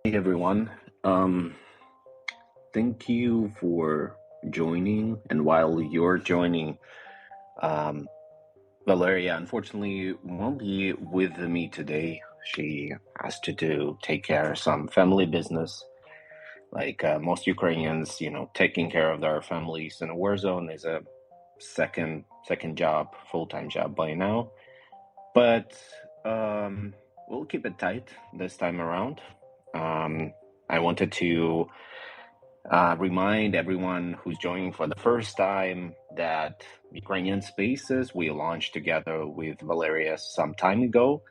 Hey everyone. Um, Thank you for joining. And while you're joining, um, Valeria unfortunately won't be with me today. She has to take care of some family business. Like most Ukrainians, taking care of their families in a war zone is a second job, full-time job by now. But um, we'll keep it tight this time around. I wanted to remind everyone who's joining for the first time that Ukrainian Spaces we launched together with Valeria some time ago.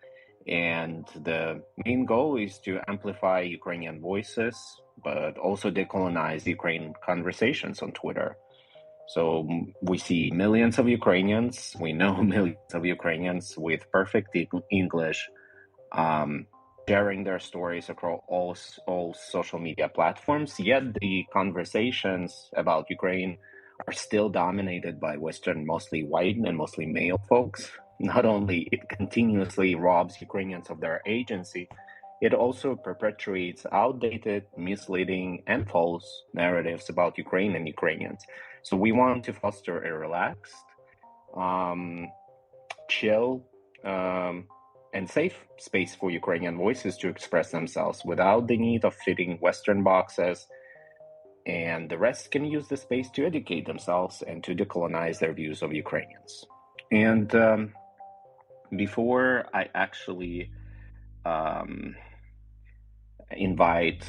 And the main goal is to amplify Ukrainian voices, but also decolonize Ukraine conversations on Twitter. So we see millions of Ukrainians, we know millions of Ukrainians with perfect English um, sharing their stories across all social media platforms. Yet the conversations about Ukraine are still dominated by Western, mostly white and mostly male folks. Not only it continuously robs Ukrainians of their agency, it also perpetuates outdated, misleading, and false narratives about Ukraine and Ukrainians. So we want to foster a relaxed, um, chill, and safe space for Ukrainian voices to express themselves without the need of fitting Western boxes. And the rest can use the space to educate themselves and to decolonize their views of Ukrainians. And before I actually um, invite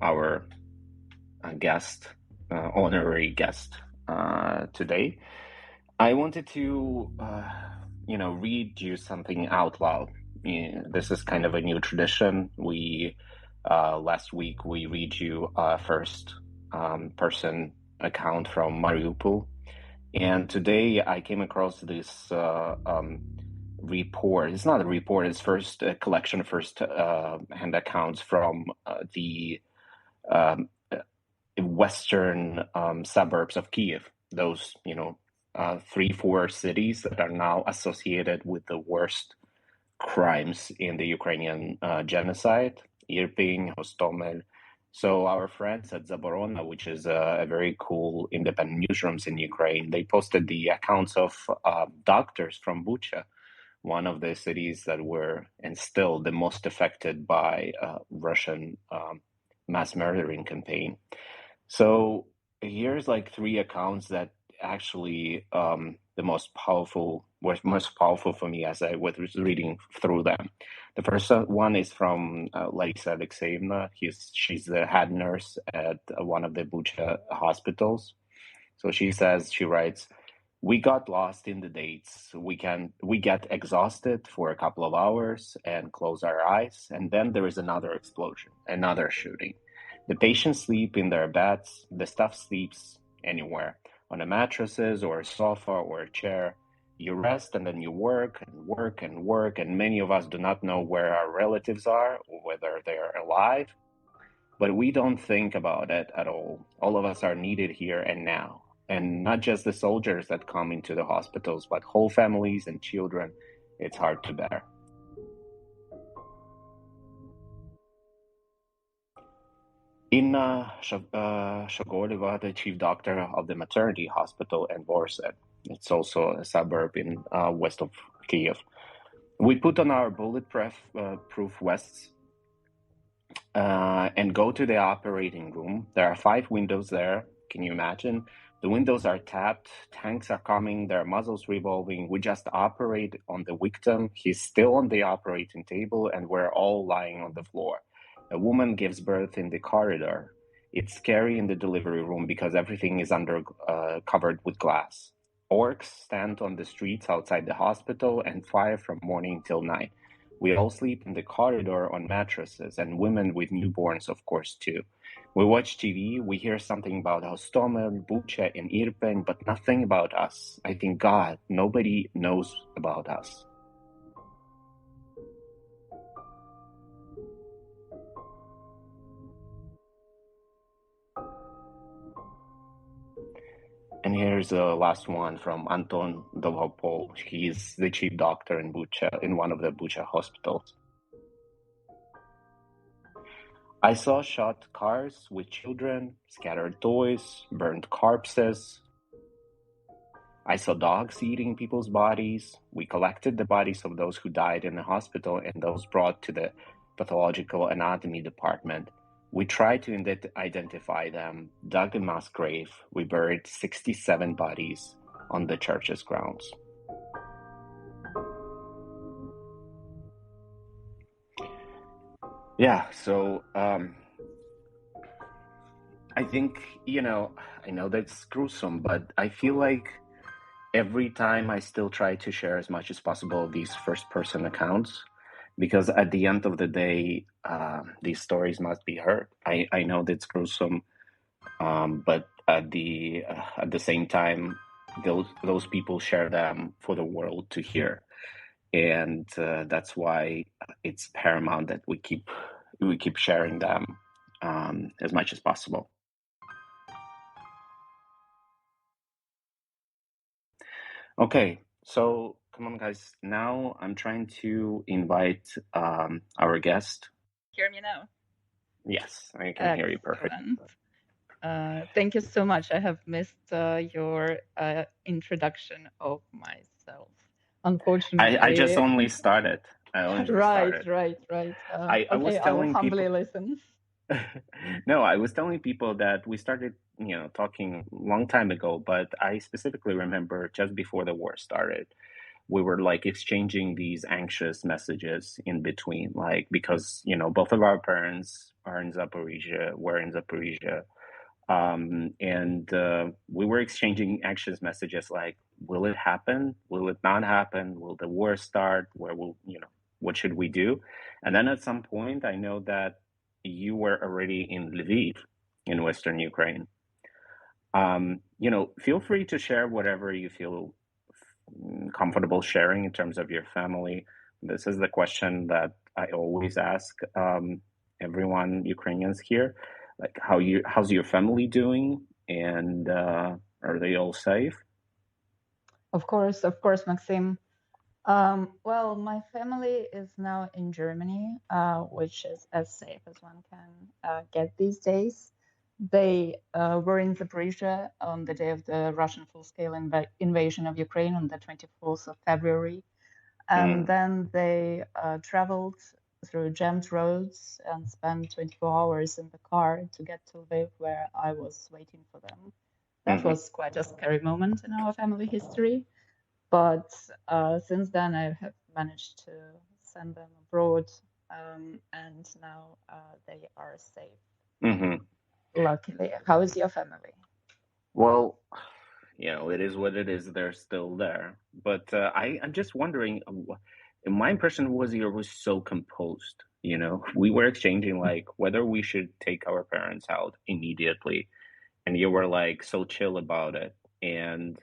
our guest, honorary guest today, I wanted to, read you something out loud. This is kind of a new tradition. Last week we read you a first person account from Mariupol, and today I came across this report. It's not a report. It's first a collection of first hand accounts from the um, western suburbs of Kiev. Those, 3, 4 cities that are now associated with the worst crimes in the Ukrainian genocide, Irpin, Hostomel. So our friends at Zaborona, which is a very cool independent newsrooms in Ukraine, they posted the accounts of doctors from Bucha, one of the cities that were and still the most affected by Russian mass murdering campaign. So here's like 3 accounts that actually the most powerful was most powerful for me as I was reading through them. The first one is from Lesia Alexeyevna. She's the head nurse at one of the Bucha hospitals. So she writes, "We got lost in the dates. We get exhausted for a couple of hours and close our eyes, and then there is another explosion, another shooting. The patients sleep in their beds, the staff sleeps anywhere, on the mattresses or a sofa or a chair. You rest and then you work and work and work, and many of us do not know where our relatives are or whether they are alive, but we don't think about it at all. All of us are needed here and now. And not just the soldiers that come into the hospitals, but whole families and children. It's hard to bear." Inna Shogoleva, the chief doctor of the maternity hospital in Vorset, it's also a suburb in west of Kiev. "We put on our bulletproof proof vests and go to the operating room. There are 5 windows there. Can you imagine? The windows are tapped, tanks are coming, their muzzles revolving. We just operate on the victim. He's still on the operating table, and we're all lying on the floor. A woman gives birth in the corridor. It's scary in the delivery room because everything is covered with glass. Orcs stand on the streets outside the hospital and fire from morning till night. We all sleep in the corridor on mattresses, and women with newborns, of course, too. We watch TV, we hear something about Hostomel, Bucha, and Irpin, but nothing about us. I think, God, nobody knows about us." And here's the last one from Anton Dovzhyk. He's the chief doctor in Bucha, in one of the Bucha hospitals. I saw shot cars with children, scattered toys, burned corpses. I saw dogs eating people's bodies. We collected the bodies of those who died in the hospital and those brought to the pathological anatomy department. We tried to identify them, dug a mass grave. We buried 67 bodies on the church's grounds. Yeah, so I think, I know that's gruesome, but I feel like every time I still try to share as much as possible of these first person accounts because at the end of the day, these stories must be heard. I know that's gruesome, but at the same time, those people share them for the world to hear, and that's why it's paramount that we keep sharing them as much as possible. Okay, so come on, guys. Now I'm trying to invite our guest. Hear me now? Yes, I can hear you perfect. Excellent. Thank you so much. I have missed your introduction of myself. Unfortunately, I just only started. I only just started. right. I was Okay, I will telling people. humbly listen. No, I was telling people that we started, talking a long time ago, but I specifically remember just before the war started, we were like exchanging these anxious messages in between, like because, both of our parents are in Zaporizhia, were in Zaporizhia. And we were exchanging anxious messages like, will it happen? Will it not happen? Will the war start? Where will, what should we do? And then at some point, I know that you were already in Lviv in Western Ukraine. Feel free to share whatever you feel comfortable sharing in terms of your family. This is the question that I always ask everyone, Ukrainians here, like how's your family doing, and are they all safe? Of course, Maxim. Well, my family is now in Germany, which is as safe as one can get these days. They were in Zaporizhia on the day of the Russian full-scale invasion of Ukraine on the 24th of February. And then they traveled through jammed roads and spent 24 hours in the car to get to Lviv, where I was waiting for them. That was quite a scary moment in our family history. But since then, I have managed to send them abroad, and now they are safe. Luckily. How is your family? Well, it is what it is. They're still there. But I'm just wondering, my impression was you was so composed. We were exchanging like whether we should take our parents out immediately, and you were like so chill about it. And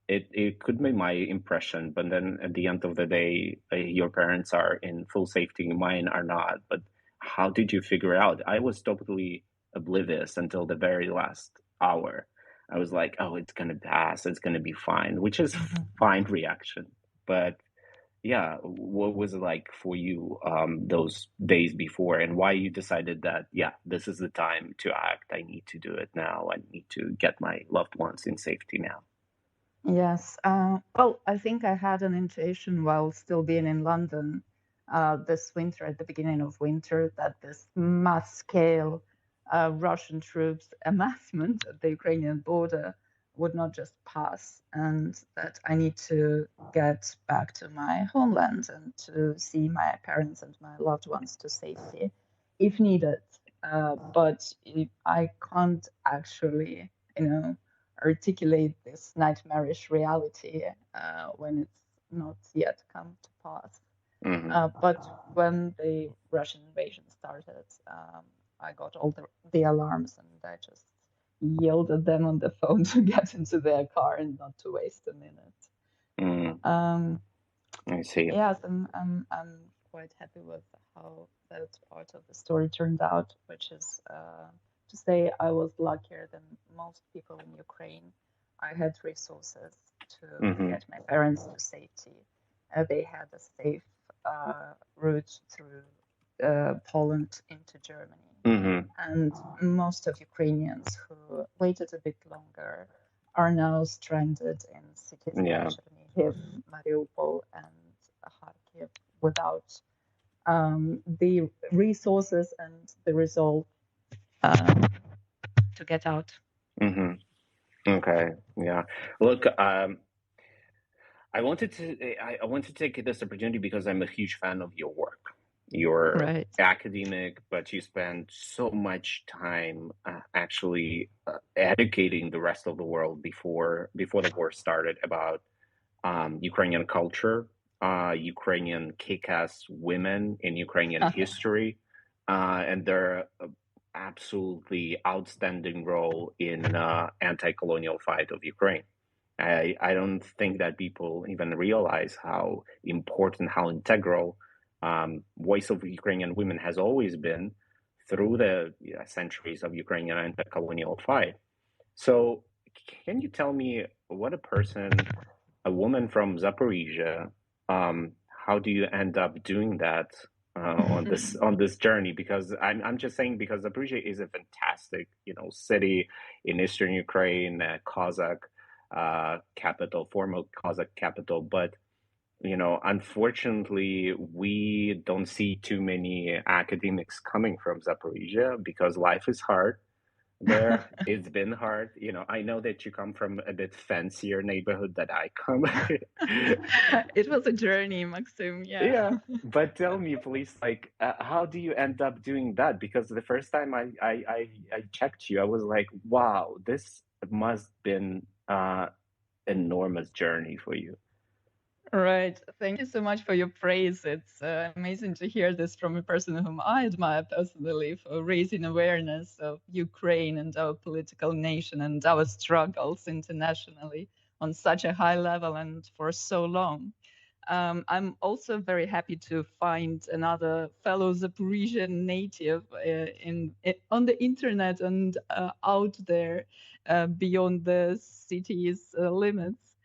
it could be my impression, but then at the end of the day, your parents are in full safety, mine are not. But how did you figure out? I was totally oblivious until the very last hour. I was like, oh, it's gonna pass, it's gonna be fine, which is fine reaction. But yeah, what was it like for you those days before, and why you decided that, yeah, this is the time to act, I need to do it now, I need to get my loved ones in safety now? Yes. Well, I think I had an intuition while still being in London this winter, at the beginning of winter, that this mass scale Russian troops amassment at the Ukrainian border would not just pass, and that I need to get back to my homeland and to see my parents and my loved ones to safety if needed. But I can't actually, articulate this nightmarish reality when it's not yet come to pass. But when the Russian invasion started, I got all the alarms, and I just yelled at them on the phone to get into their car and not to waste a minute. I see. Yes, I'm quite happy with how that part of the story turned out, which is to say I was luckier than most people in Ukraine. I had resources to get my parents to safety. They had a safe route through Poland into Germany. Mm-hmm. And most of Ukrainians who waited a bit longer are now stranded in cities like Yeah. Chernihiv, Mariupol, and Kharkiv without the resources and the resolve uh, to get out. Mm-hmm. Okay. Yeah. Look, I want to take this opportunity because I'm a huge fan of your work. You're Right. academic, but you spend so much time actually educating the rest of the world before the war started about Ukrainian culture, Ukrainian kickass women in Ukrainian history, and their absolutely outstanding role in anti-colonial fight of Ukraine. I don't think that people even realize how important, how integral voice of Ukrainian women has always been through the centuries of Ukrainian anti-colonial fight. So, can you tell me what a woman from Zaporizhia, how do you end up doing that on this journey? Because I'm just saying because Zaporizhia is a fantastic city in eastern Ukraine, Cossack capital, former Cossack capital, but unfortunately, we don't see too many academics coming from Zaporizhia because life is hard there. It's been hard. I know that you come from a bit fancier neighborhood that I come. It was a journey, Maxim. Yeah. Yeah, but tell me, please, like, how do you end up doing that? Because the first time I checked you, I was like, wow, this must been enormous journey for you. Right. Thank you so much for your praise. It's amazing to hear this from a person whom I admire personally for raising awareness of Ukraine and our political nation and our struggles internationally on such a high level and for so long. I'm also very happy to find another fellow Zaporizhian native on the internet and out there beyond the city's limits,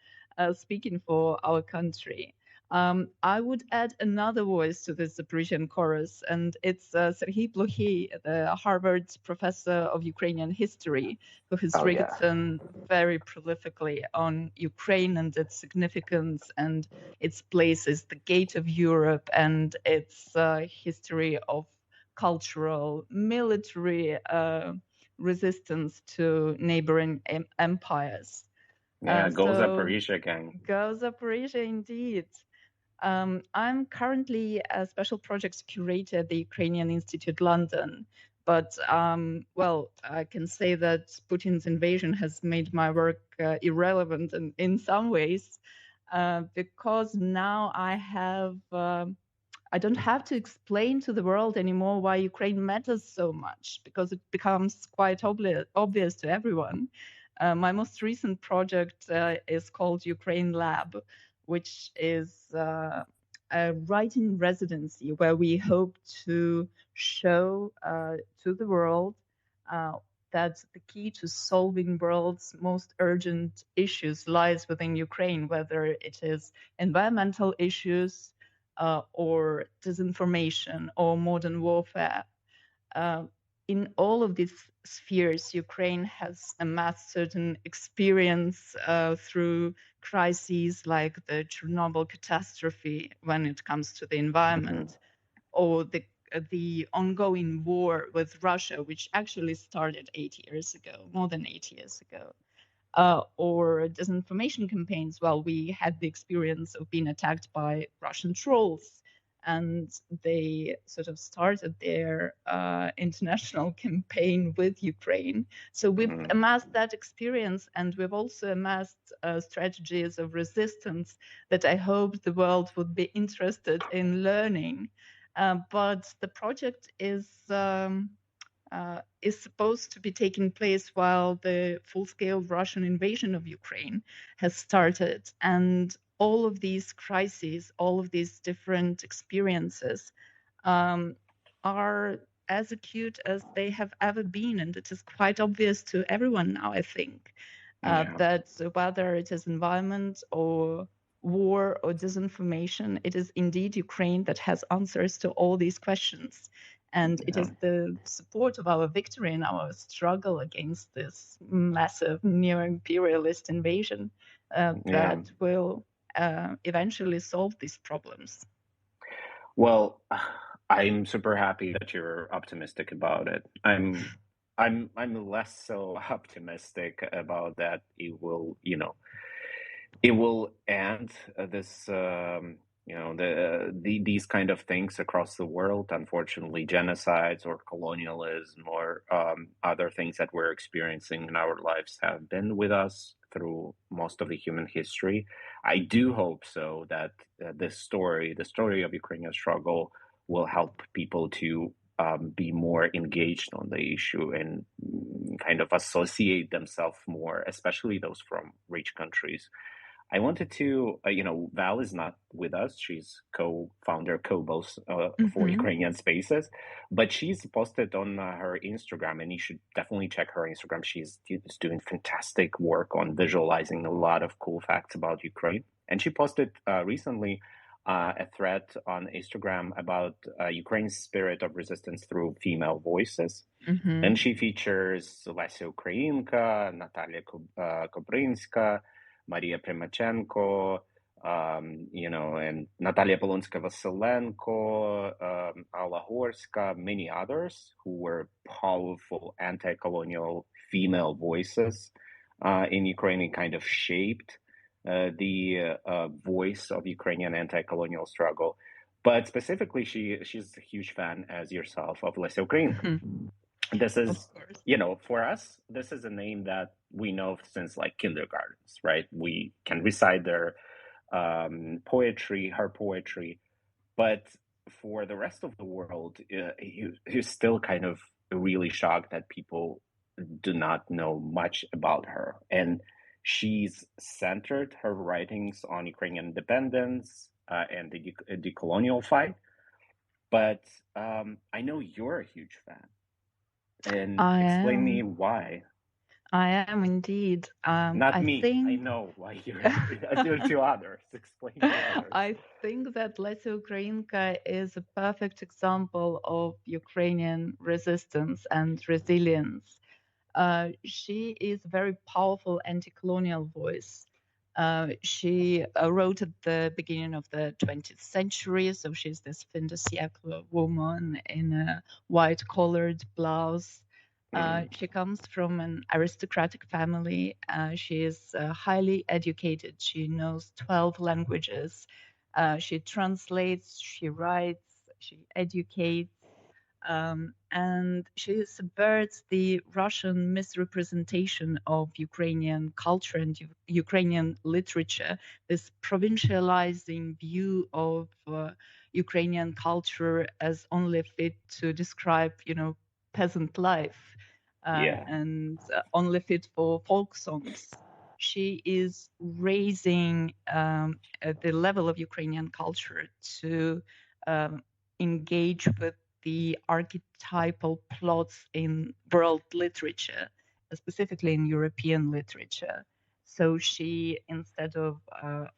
speaking for our country. I would add another voice to this Zaporizhian chorus, and it's Serhiy Plokhy, the Harvard professor of Ukrainian history, who has Oh yeah. written very prolifically on Ukraine and its significance and its place as the gate of Europe and its history of cultural, military resistance to neighboring empires. Yeah, go So Zaporizhia gang. go Zaporizhia indeed. I'm currently a special projects curator at the Ukrainian Institute London. But, well, I can say that Putin's invasion has made my work irrelevant in some ways, because now I don't have to explain to the world anymore why Ukraine matters so much, because it becomes quite obvious to everyone. My most recent project is called Ukraine Lab, which is a writing residency where we hope to show to the world that the key to solving world's most urgent issues lies within Ukraine, whether it is environmental issues or disinformation or modern warfare. Uh, in all of these spheres, Ukraine has amassed certain experience through crises like the Chernobyl catastrophe when it comes to the environment, or the ongoing war with Russia, which actually started 8 years ago, more than 8 years ago. Or disinformation campaigns. Well, we had the experience of being attacked by Russian trolls, and they sort of started their international campaign with Ukraine. So we've amassed that experience, and we've also amassed strategies of resistance that I hope the world would be interested in learning. But the project is supposed to be taking place while the full-scale Russian invasion of Ukraine has started. And all of these crises, all of these different experiences are as acute as they have ever been. And it is quite obvious to everyone now, I think, that whether it is environment or war or disinformation, it is indeed Ukraine that has answers to all these questions. And it Yeah. is the support of our victory in our struggle against this massive neo-imperialist invasion Yeah. that will eventually solve these problems. Well, I'm super happy that you're optimistic about it. I'm less so optimistic about that it will, it will end this these kind of things across the world. Unfortunately, genocides or colonialism or other things that we're experiencing in our lives have been with us through most of the human history. I do hope so that this story, the story of Ukrainian struggle, will help people to be more engaged on the issue and kind of associate themselves more, especially those from rich countries. I wanted to, Val is not with us. She's co-founder, co-boss for Mm-hmm. Ukrainian Spaces, but she's posted on her Instagram, and you should definitely check her Instagram. She's doing fantastic work on visualizing a lot of cool facts about Ukraine. And she posted recently a thread on Instagram about Ukraine's spirit of resistance through female voices. Mm-hmm. And she features Lesia Ukrainka, Natalia Kobrinska, Maria Primachenko, and Natalia Polonska-Vasilenko, Alla Horska, many others who were powerful anti-colonial female voices in Ukraine and kind of shaped the voice of Ukrainian anti-colonial struggle. But specifically, she's a huge fan, as yourself, of Lesia Ukrainka. This Of is, course. for us, this is a name that we know since like kindergartens, right? We can recite their poetry, her poetry, but for the rest of the world, he's still kind of really shocked that people do not know much about her. And she's centered her writings on Ukrainian independence and the decolonial fight. But I know you're a huge fan. And I explain me am. why. I am indeed. Not I me. I think know why you're to others. Explain to others. I think that Lesia Ukrainka is a perfect example of Ukrainian resistance and resilience. She is a very powerful anti-colonial voice. She wrote at the beginning of the 20th century, so she's this fin de siècle woman in a white-collared blouse. She comes from an aristocratic family. She is highly educated. She knows 12 languages. She translates, she writes, she educates, and she subverts the Russian misrepresentation of Ukrainian culture and Ukrainian literature, this provincializing view of Ukrainian culture as only fit to describe, peasant life Yeah. and only fit for folk songs. She is raising the level of Ukrainian culture to engage with the archetypal plots in world literature, specifically in European literature. So she, instead of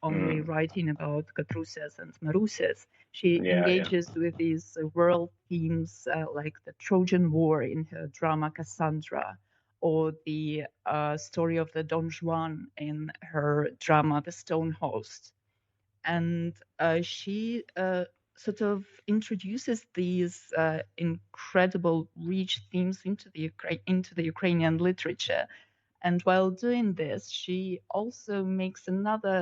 only writing about Katrusas and Marusas, she Yeah. engages with these world themes like the Trojan War in her drama Cassandra, or the story of the Don Juan in her drama The Stone Host. And she sort of introduces these incredible rich themes into the Ukrainian literature. And while doing this, she also makes another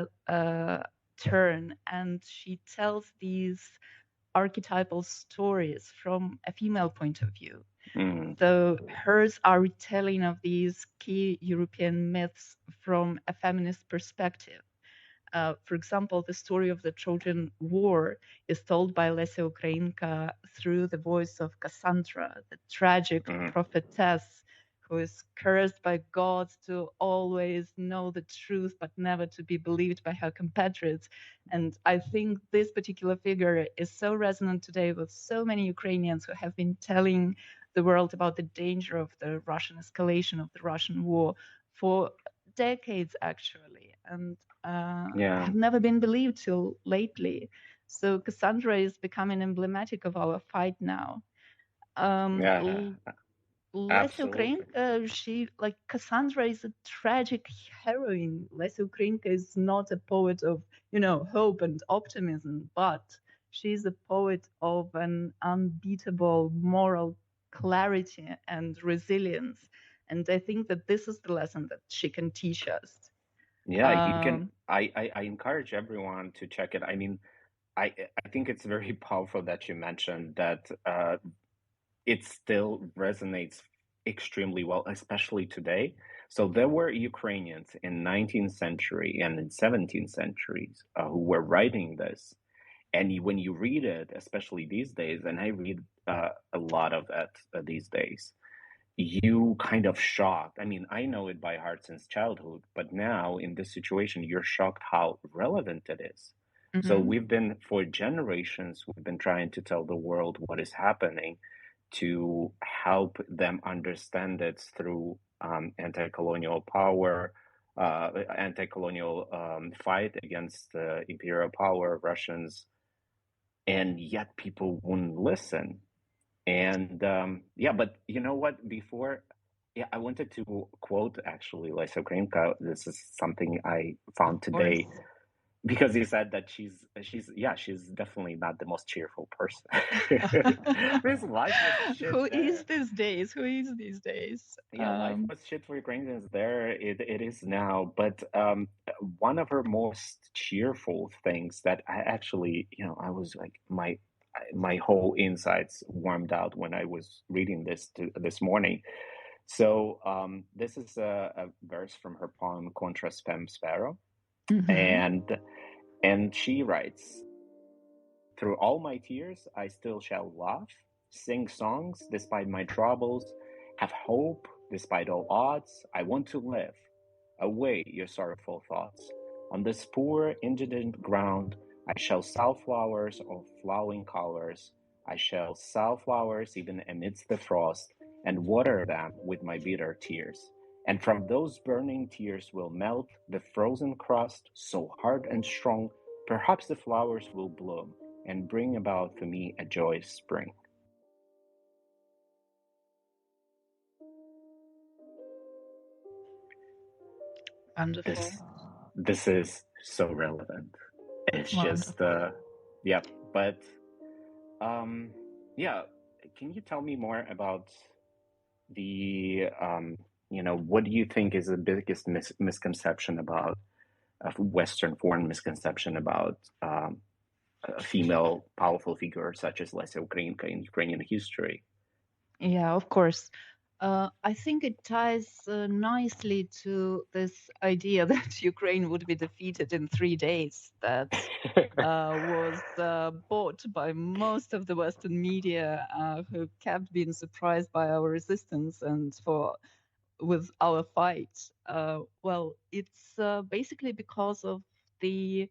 turn, and she tells these archetypal stories from a female point of view. So hers are retelling of these key European myths from a feminist perspective. For example, the story of the Trojan War is told by Lesia Ukrainka through the voice of Cassandra, the tragic prophetess who is cursed by God to always know the truth but never to be believed by her compatriots. And I think this particular figure is so resonant today with so many Ukrainians who have been telling the world about the danger of the Russian escalation of the Russian war for decades, actually. And have never been believed till lately. So Cassandra is becoming emblematic of our fight now. Yeah, Lesia absolutely. Ukrainka, she, like Cassandra, is a tragic heroine. Lesia Ukrainka is not a poet of, hope and optimism, but she's a poet of an unbeatable moral clarity and resilience. And I think that this is the lesson that she can teach us. Yeah, you can. Um, I encourage everyone to check it. I mean, I think it's very powerful that you mentioned that it still resonates extremely well, especially today. So there were Ukrainians in 19th century and in 17th centuries who were writing this. And when you read it, especially these days, and I read a lot of it these days, you kind of shocked. I mean, I know it by heart since childhood, but now in this situation, you're shocked how relevant it is. So mhm, we've been, for generations, we've been trying to tell the world what is happening to help them understand it through anti-colonial power, anti-colonial fight against imperial power, Russians, and yet people wouldn't listen. And yeah, but you know what? Before, yeah, I wanted to quote actually Lesia Ukrainka. This is something I of found course. today because you said that she's definitely not the most cheerful person. His life was Who shit is there. these days? Who is these days? Yeah, life was shit for Ukrainians there. It is now. But one of her most cheerful things that I actually, I was like my whole insides warmed out when I was reading this morning. So this is a verse from her poem "Contra Spem Sparrow," Mhm. and she writes. Through all my tears, I still shall laugh, sing songs despite my troubles, have hope despite all odds. I want to live. Away your sorrowful thoughts. On this poor, indigent ground, I shall sow flowers of flowing colors. I shall sow flowers even amidst the frost, and water them with my bitter tears. And from those burning tears will melt the frozen crust, so hard and strong, perhaps the flowers will bloom and bring about for me a joyous spring. Wonderful. This this is so relevant. It's just Wonderful. yeah, but um yeah, can you tell me more about the what do you think is the biggest misconception about Western foreign misconception about a female powerful figure such as Lesia Ukrainka in Ukrainian history? Yeah, of course. I think it ties nicely to this idea that Ukraine would be defeated in 3 days. That was bought by most of the Western media, who kept being surprised by our resistance and for with our fight. Well, it's basically because of the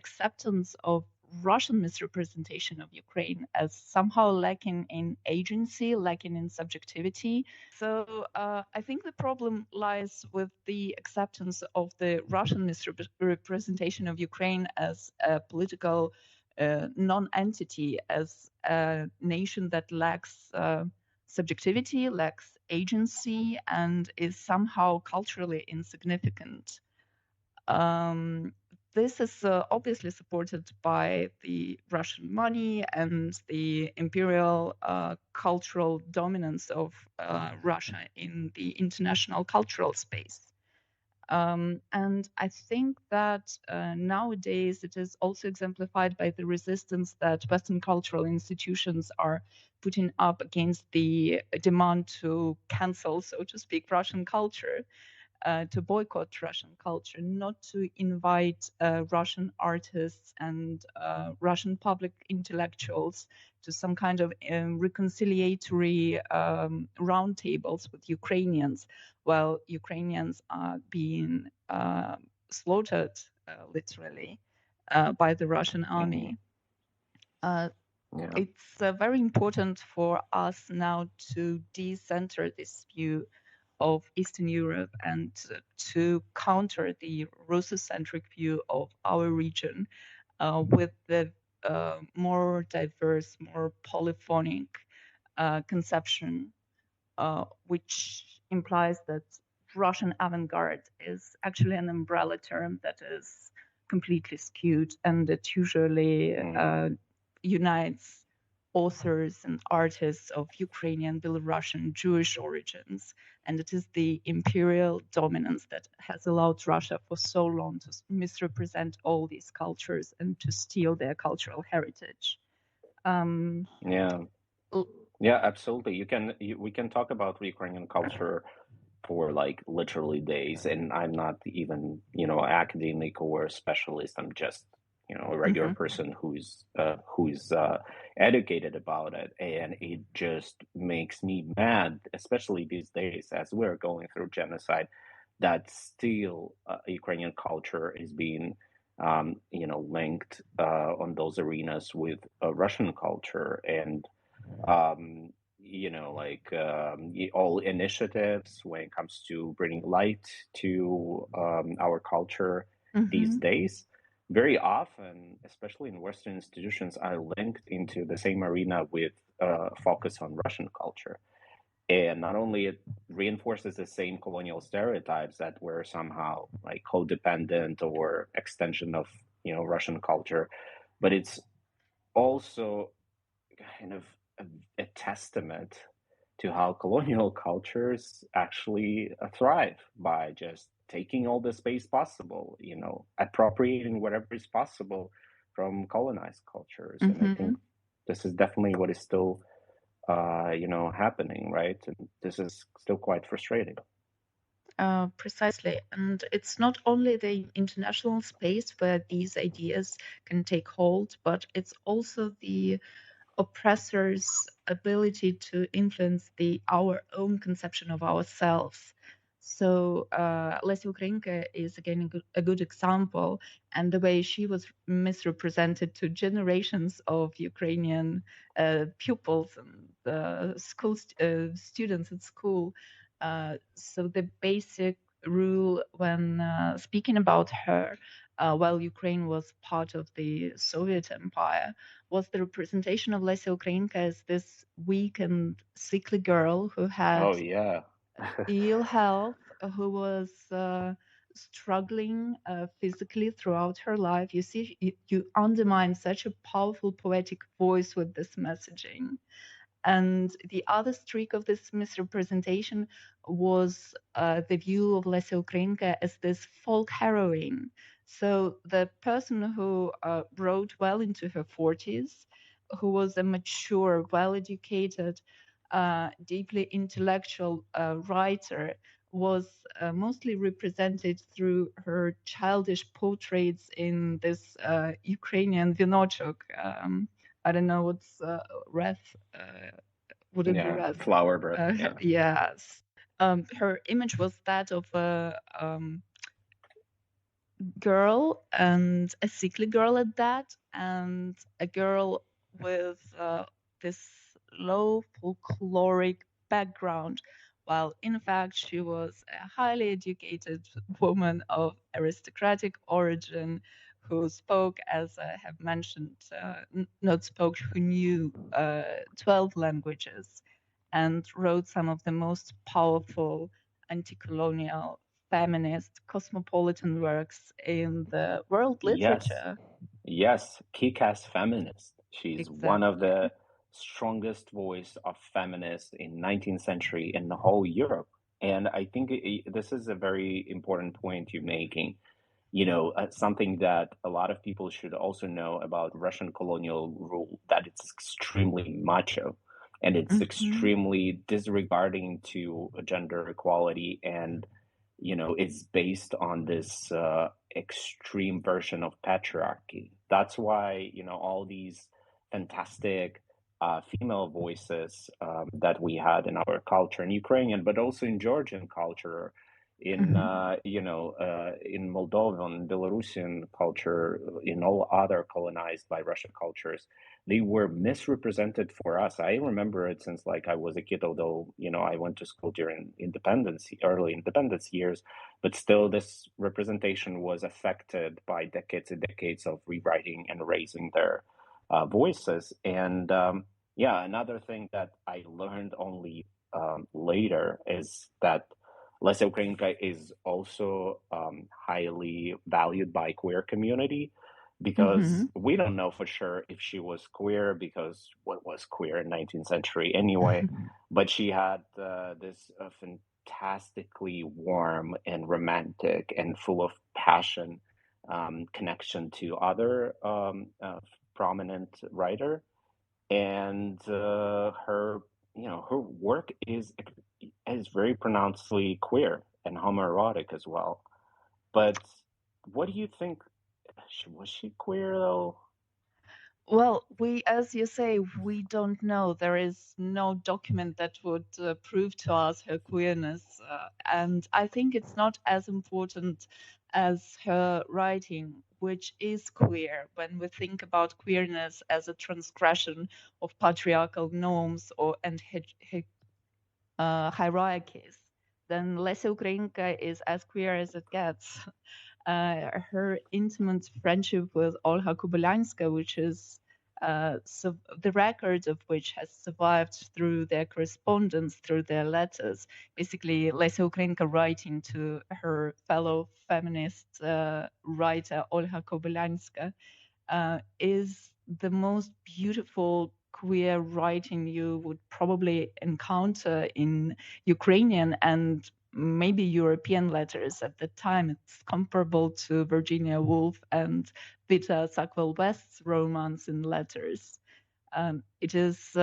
acceptance of Russian misrepresentation of Ukraine as somehow lacking in agency, lacking in subjectivity. So I think the problem lies with the acceptance of the Russian misrepresentation of Ukraine as a political non-entity, as a nation that lacks subjectivity, lacks agency, and is somehow culturally insignificant. Um, this is obviously supported by the Russian money and the imperial cultural dominance of Russia in the international cultural space. And I think that nowadays it is also exemplified by the resistance that Western cultural institutions are putting up against the demand to cancel, so to speak, Russian culture, to boycott Russian culture, not to invite Russian artists and Russian public intellectuals to some kind of reconciliatory roundtables with Ukrainians, while Ukrainians are being slaughtered literally by the Russian Mhm. army. Uh, Yeah. it's very important for us now to decenter this view of Eastern Europe and to counter the Russocentric view of our region with the more diverse, more polyphonic, conception, which implies that Russian avant-garde is actually an umbrella term that is completely skewed, and it usually unites authors and artists of Ukrainian, Belarusian, Jewish origins. And it is the imperial dominance that has allowed Russia for so long to misrepresent all these cultures and to steal their cultural heritage. Yeah, yeah, absolutely. We can talk about Ukrainian culture for like literally days, and I'm not even, academic or a specialist. I'm just, a regular person who's educated about it, and it just makes me mad, especially these days as we're going through genocide, that still Ukrainian culture is being linked on those arenas with Russian culture. And all initiatives when it comes to bringing light to our culture these days, very often, especially in Western institutions, are linked into the same arena with focus on Russian culture. And not only it reinforces the same colonial stereotypes that we're somehow like codependent or extension of Russian culture, but it's also kind of a testament to how colonial cultures actually thrive by just taking all the space possible, appropriating whatever is possible from colonized cultures. And I think this is definitely what is still, happening, right? And this is still quite frustrating. Precisely. And it's not only the international space where these ideas can take hold, but it's also the oppressor's ability to influence our own conception of ourselves. So Lesia Ukrainka is again a good example, and the way she was misrepresented to generations of Ukrainian pupils and students at school. So the basic rule when speaking about her, while Ukraine was part of the Soviet Empire, was the representation of Lesia Ukrainka as this weak and sickly girl who had ill health, who was struggling physically throughout her life. You see, you undermine such a powerful poetic voice with this messaging. And the other streak of this misrepresentation was the view of Lesia Ukrainka as this folk heroine. So the person who wrote well into her 40s, who was a mature, well-educated, deeply intellectual writer, was mostly represented through her childish portraits in this Ukrainian vinochok. I don't know what's wreath. Would it be wreath? Flower breath. Yes. Her image was that of a girl, and a sickly girl at that, and a girl with this low folkloric background, while in fact she was a highly educated woman of aristocratic origin who spoke, as I have mentioned, not spoke, who knew 12 languages and wrote some of the most powerful anti-colonial, feminist, cosmopolitan works in the world literature. Yes, kickass feminist. She's one of Exactly. the strongest voice of feminists in 19th century in the whole Europe. And I think this is a very important point you're making. Something that a lot of people should also know about Russian colonial rule, that it's extremely macho and it's extremely disregarding to gender equality, and it's based on this extreme version of patriarchy. That's why all these fantastic female voices that we had in our culture in Ukrainian, but also in Georgian culture, in in Moldovan, Belarusian culture, in all other colonized by Russia cultures, they were misrepresented for us. I remember it since like I was a kid, although I went to school during early independence years, but still this representation was affected by decades and decades of rewriting and raising their voices. And Yeah, another thing that I learned only later is that Lesia Ukrainka is also highly valued by queer community because Hmm. we don't know for sure if she was queer because what was queer in 19th century anyway, but she had this fantastically warm and romantic and full of passion connection to other prominent writer and her her work is very pronouncedly queer and homoerotic as well. But what do you think? Was she queer though? Well, as you say, we don't know. There is no document that would prove to us her queerness. And I think it's not as important as her writing, which is queer when we think about queerness as a transgression of patriarchal norms and hierarchies. Then Lesia Ukrainka is as queer as it gets. Her intimate friendship with Olga Kubelanska, which is the record of which has survived through their correspondence, through their letters. Basically, Lesia Ukrainka writing to her fellow feminist writer Olga Kubelanska is the most beautiful queer writing you would probably encounter in Ukrainian and maybe European letters at the time. It's comparable to Virginia Woolf and Vita Sackville-West's romance in letters. It is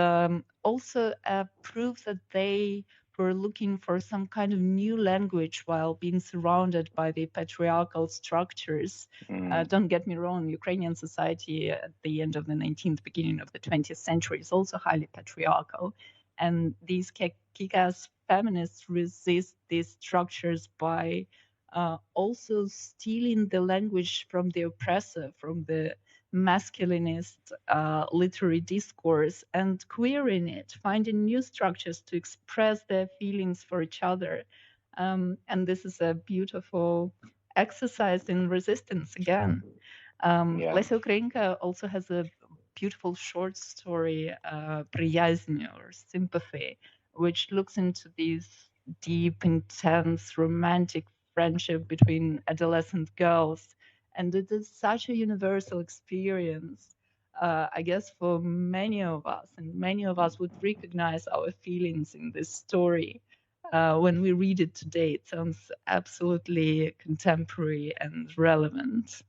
also a proof that they were looking for some kind of new language while being surrounded by the patriarchal structures. Mm, Don't get me wrong, Ukrainian society at the end of the 19th, beginning of the 20th century is also highly patriarchal. And these kickass feminists resist these structures by also stealing the language from the oppressor, from the masculinist literary discourse and queering it, finding new structures to express their feelings for each other. And this is a beautiful exercise in resistance again. yeah. Lesia Ukrainka also has a beautiful short story, Приязнь or Sympathy, which looks into these deep, intense, romantic friendship between adolescent girls. And it is such a universal experience, I guess, for many of us. And many of us would recognize our feelings in this story. When we read it today, it sounds absolutely contemporary and relevant.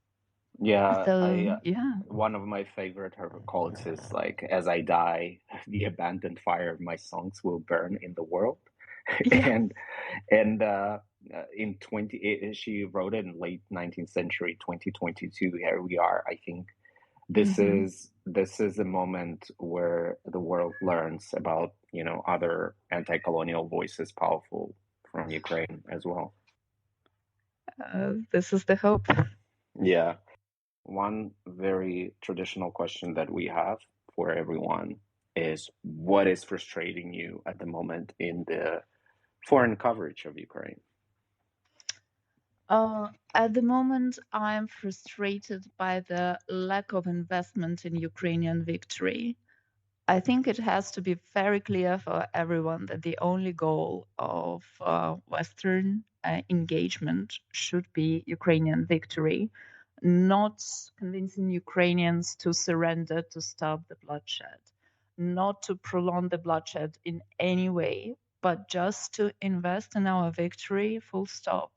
Yeah, So, I yeah. one of my favorite her quotes is like, "As I die, the abandoned fire of my songs will burn in the world," Yeah. and and in she wrote it in late 19th century, 2022. Here we are. I think Hmm. this is a moment where the world learns about other anti-colonial voices powerful from Ukraine as well. This is the hope. Yeah. One very traditional question that we have for everyone is what is frustrating you at the moment in the foreign coverage of Ukraine? At the moment, I'm frustrated by the lack of investment in Ukrainian victory. I think it has to be very clear for everyone that the only goal of Western engagement should be Ukrainian victory, not convincing Ukrainians to surrender to stop the bloodshed, not to prolong the bloodshed in any way, but just to invest in our victory, full stop.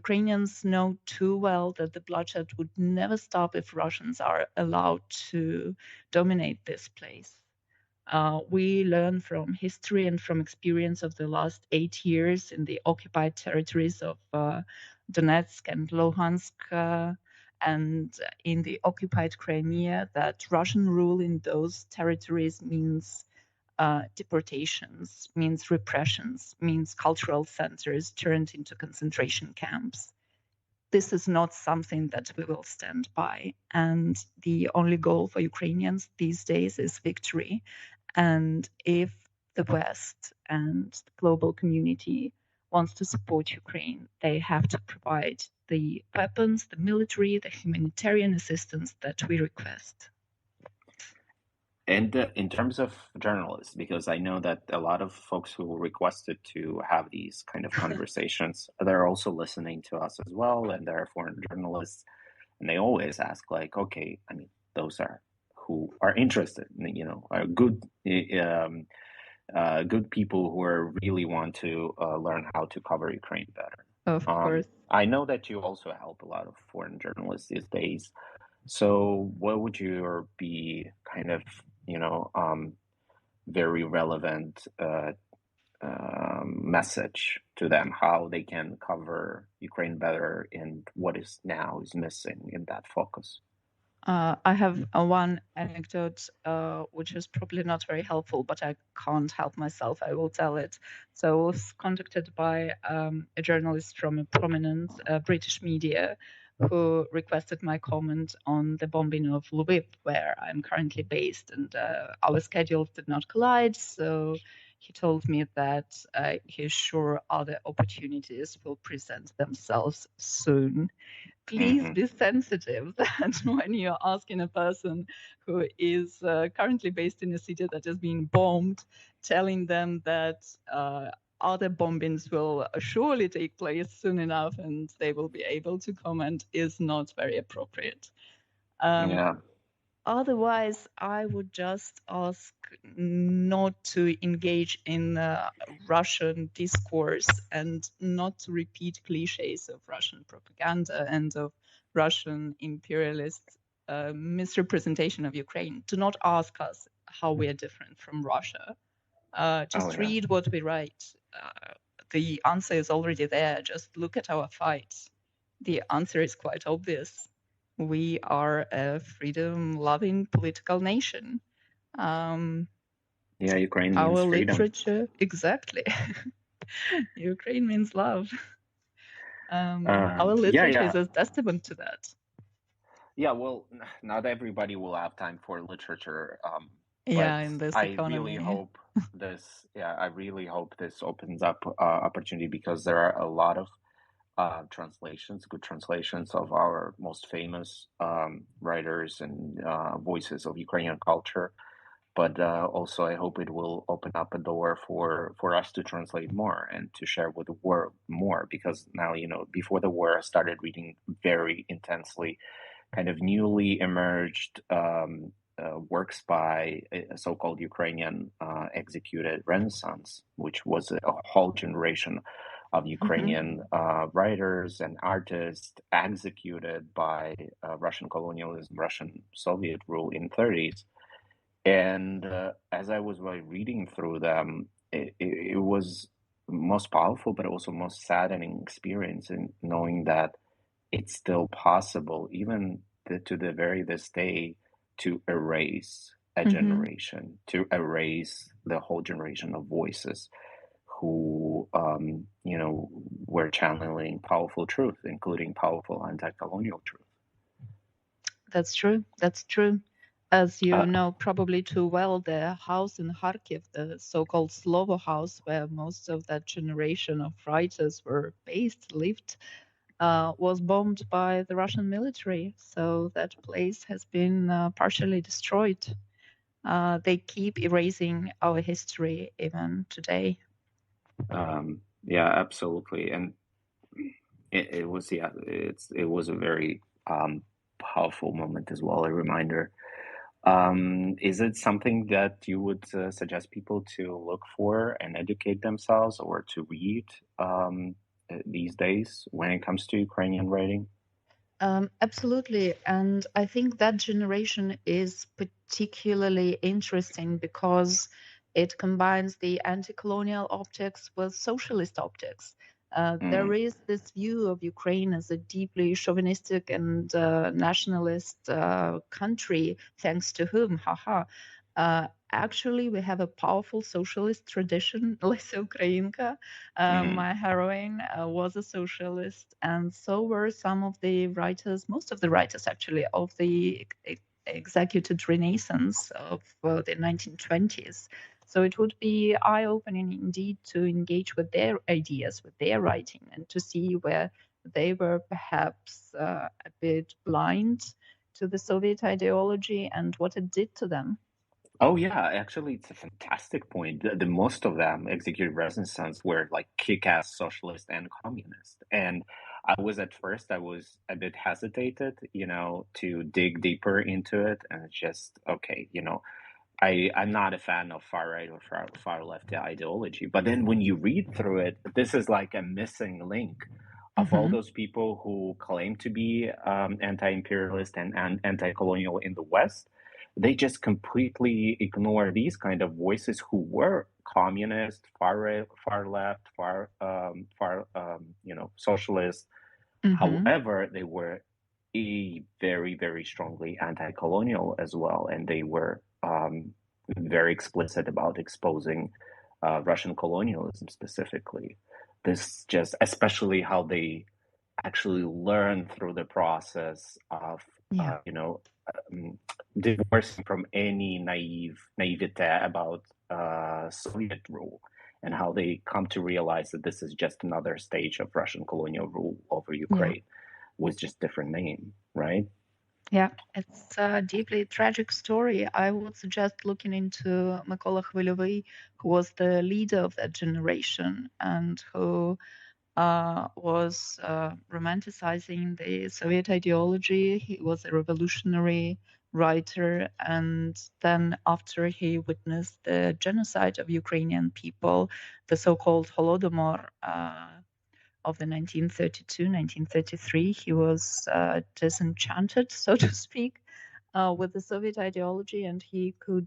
Ukrainians know too well that the bloodshed would never stop if Russians are allowed to dominate this place. We learn from history and from experience of the last 8 years in the occupied territories of Donetsk and Luhansk and in the occupied Crimea that Russian rule in those territories means deportations, means repressions, means cultural centers turned into concentration camps. This is not something that we will stand by. And the only goal for Ukrainians these days is victory. And if the West and the global community wants to support Ukraine, they have to provide the weapons, the military, the humanitarian assistance that we request. And in terms of journalists, because I know that a lot of folks who requested to have these kind of conversations, they're also listening to us as well, and they're foreign journalists, and they always ask, like, okay, I mean, those are who are interested, are good people who are really want to learn how to cover Ukraine better. Of course. I know that you also help a lot of foreign journalists these days. So, what would your be kind of, very relevant message to them, how they can cover Ukraine better, and what is now is missing in that focus? I have one anecdote, which is probably not very helpful, but I can't help myself. I will tell it. So I was contacted by a journalist from a prominent British media who requested my comment on the bombing of Lviv, where I'm currently based, and our schedules did not collide. So he told me that he's sure other opportunities will present themselves soon. Please Hmm. be sensitive that when you're asking a person who is currently based in a city that is being bombed, telling them that other bombings will surely take place soon enough and they will be able to comment is not very appropriate. Yeah. Otherwise, I would just ask not to engage in Russian discourse and not to repeat cliches of Russian propaganda and of Russian imperialist misrepresentation of Ukraine. Do not ask us how we are different from Russia. Oh, Just yeah. read what we write. The answer is already there. Just look at our fights. The answer is quite obvious. We are a freedom-loving political nation. Yeah, Ukraine means Our freedom. literature, exactly. Ukraine means love. Our Yeah, literature yeah. is a testament to that. Yeah, well, not everybody will have time for literature, Yeah, but in this I really economy. hope I really hope this opens up opportunity, because there are a lot of good translations of our most famous writers and voices of Ukrainian culture. But also, I hope it will open up a door for us to translate more and to share with the world more, because now, before the war, I started reading very intensely kind of newly emerged works by a so-called Ukrainian executed Renaissance, which was a whole generation of Ukrainian writers and artists executed by Russian colonialism, Russian Soviet rule in 30s. And as I was reading through them, it was most powerful, but also most saddening experience in knowing that it's still possible, even to the very this day, to erase a Mhm. generation, to erase the whole generation of voices who, were channeling powerful truth, including powerful anti-colonial truth. That's true. That's true. As you Uh, know probably too well, the house in Kharkiv, the so-called Slovo house, where most of that generation of writers were based, lived, was bombed by the Russian military. So that place has been partially destroyed. They keep erasing our history even today. yeah, absolutely, and it was it was a very powerful moment as well, a reminder. Is it something that you would suggest people to look for and educate themselves, or to read these days when it comes to Ukrainian writing? Absolutely. And I think that generation is particularly interesting because it combines the anti-colonial optics with socialist optics. There Mm, is this view of Ukraine as a deeply chauvinistic and nationalist country, thanks to whom, haha. Actually, we have a powerful socialist tradition. Lesia Ukrainka, mm, my heroine, was a socialist, and so were some of the writers, most of the writers actually, of the executed Renaissance of the 1920s. So it would be eye-opening indeed to engage with their ideas, with their writing, and to see where they were perhaps a bit blind to the Soviet ideology and what it did to them. Oh yeah, actually, it's a fantastic point. The most of them executive resistance were like kick-ass socialist and communist. And I was a bit hesitated, to dig deeper into it. And it's just, okay, I'm not a fan of far right or far left ideology, but then when you read through it, this is like a missing link of all Mm-hmm. those people who claim to be anti-imperialist and anti-colonial in the West. They just completely ignore these kind of voices who were communist, far right, far left, socialist. Mm-hmm. However, they were very, very strongly anti-colonial as well, and they were very explicit about exposing Russian colonialism specifically. This just, especially how they actually learn through the process of, Yeah. um, divorcing from any naivete about Soviet rule, and how they come to realize that this is just another stage of Russian colonial rule over Yeah. Ukraine with just different name, right? Yeah, it's a deeply tragic story. I would suggest looking into Mykola Khviliovy, who was the leader of that generation and who was romanticizing the Soviet ideology. He was a revolutionary writer, and then after he witnessed the genocide of Ukrainian people, the so-called Holodomor, of the 1932-1933, he was disenchanted, so to speak, with the Soviet ideology, and he could,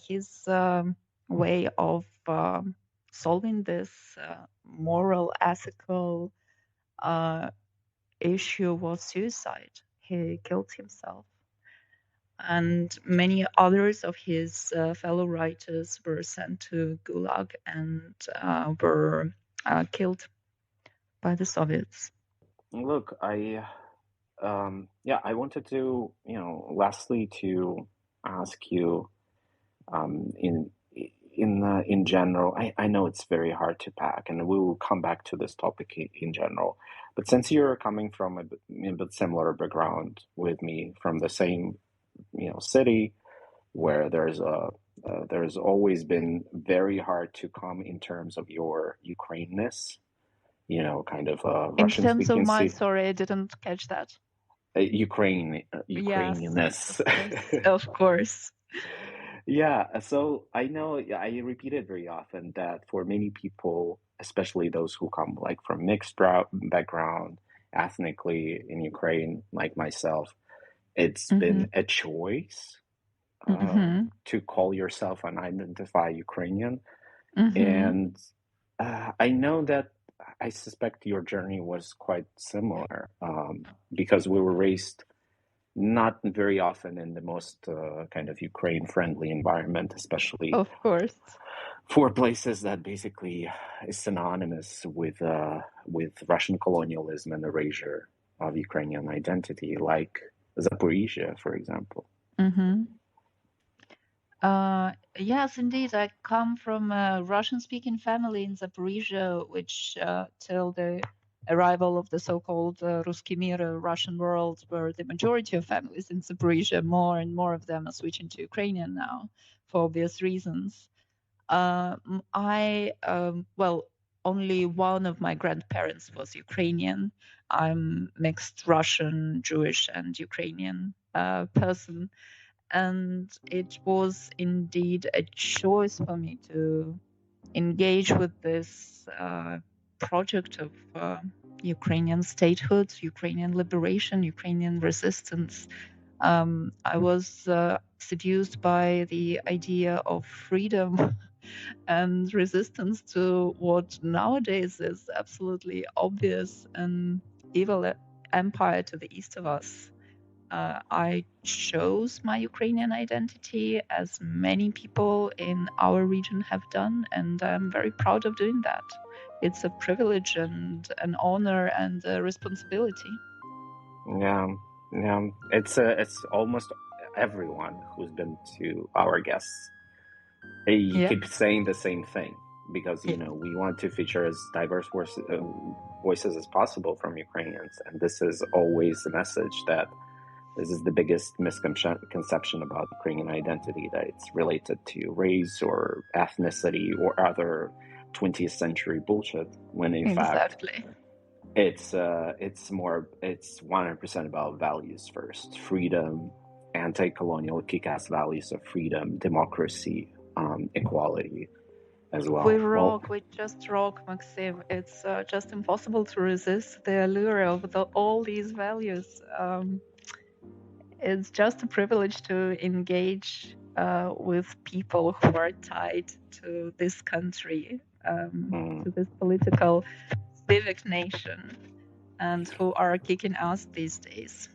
his way of solving this moral, ethical uh, issue was suicide. He killed himself. And many others of his fellow writers were sent to Gulag and were killed by the Soviets. Look, I wanted to, lastly to ask you, in in general, I know it's very hard to pack, and we will come back to this topic in general. But since you're coming from a bit similar background with me, from the same, city, where there's always been very hard to come in terms of your Ukraineness, kind of In Russian terms of speaking, my, see, sorry, I didn't catch that. Yes, Ukrainianness. of course, of course. Yeah, so I know, yeah, I repeat it very often that for many people, especially those who come like from mixed background, ethnically in Ukraine, like myself, it's Mm-hmm. been a choice Mm-hmm. to call yourself and identify Ukrainian. Mm-hmm. And I know that I suspect your journey was quite similar, because we were raised not very often in the most kind of Ukraine-friendly environment, especially Of course. for places that basically is synonymous with Russian colonialism and erasure of Ukrainian identity, like Zaporizhia, for example. Mm-hmm. Yes, indeed. I come from a Russian-speaking family in Zaporizhia, which till the arrival of the so-called Ruski Mir, Russian world, were the majority of families in Zaporizhia. More and more of them are switching to Ukrainian now, for obvious reasons. Well, only one of my grandparents was Ukrainian. I'm mixed Russian, Jewish, and Ukrainian person. And it was indeed a choice for me to engage with this project of Ukrainian statehood, Ukrainian liberation, Ukrainian resistance. I was seduced by the idea of freedom and resistance to what nowadays is absolutely obvious an evil empire to the east of us. I chose my Ukrainian identity, as many people in our region have done, and I'm very proud of doing that. It's a privilege and an honor and a responsibility. Yeah, yeah, it's almost everyone who's been to our guests. You Yeah. keep saying the same thing because Yeah. we want to feature as diverse voices as possible from Ukrainians, and this is always the message that This is the biggest misconception about Ukrainian identity, that it's related to race or ethnicity or other 20th century bullshit, when in fact Exactly. it's 100% about values first: freedom, anti-colonial kickass values of freedom, democracy, equality as We well. Well, rock, we just rock, Maxim. It's just impossible to resist the allure of all these values. It's just a privilege to engage with people who are tied to this country, to this political civic nation, and who are kicking ass these days.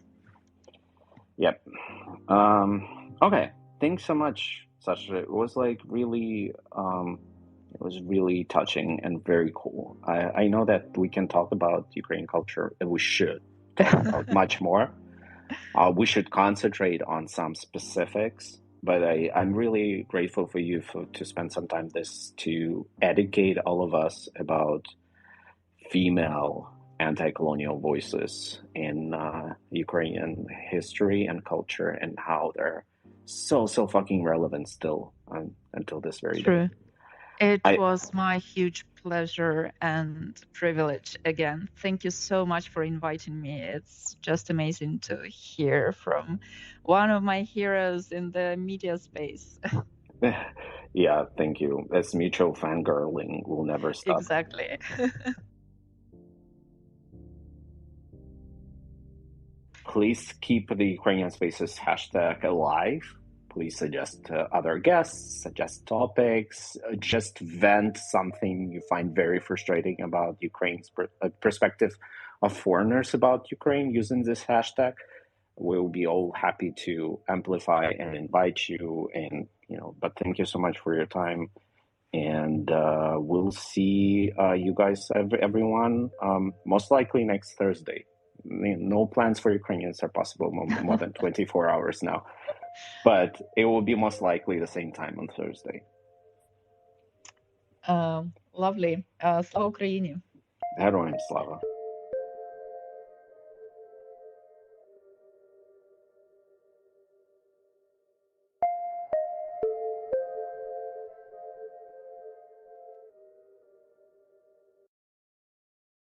Yep. Okay. Thanks so much, Sasha. It was like really, it was really touching and very cool. I know that we can talk about Ukrainian culture, and we should talk about much more. We should concentrate on some specifics, but I'm really grateful for you to spend some time to educate all of us about female anti-colonial voices in Ukrainian history and culture, and how they're so fucking relevant still until this very day. True. It I was my huge pleasure and privilege again. Thank you so much for inviting me. It's just amazing to hear from one of my heroes in the media space. yeah, thank you. This mutual fangirling will never stop. Exactly. Please keep the Ukrainian Spaces hashtag alive. Please suggest other guests, suggest topics, just vent something you find very frustrating about Ukraine's perspective of foreigners about Ukraine using this hashtag. We'll be all happy to amplify and invite you. And but thank you so much for your time. And we'll see you guys, everyone, most likely next Thursday. No plans for Ukrainians are possible more than 24 hours now, but it will be most likely the same time on Thursday. Lovely. Слава Україні! Героям слава!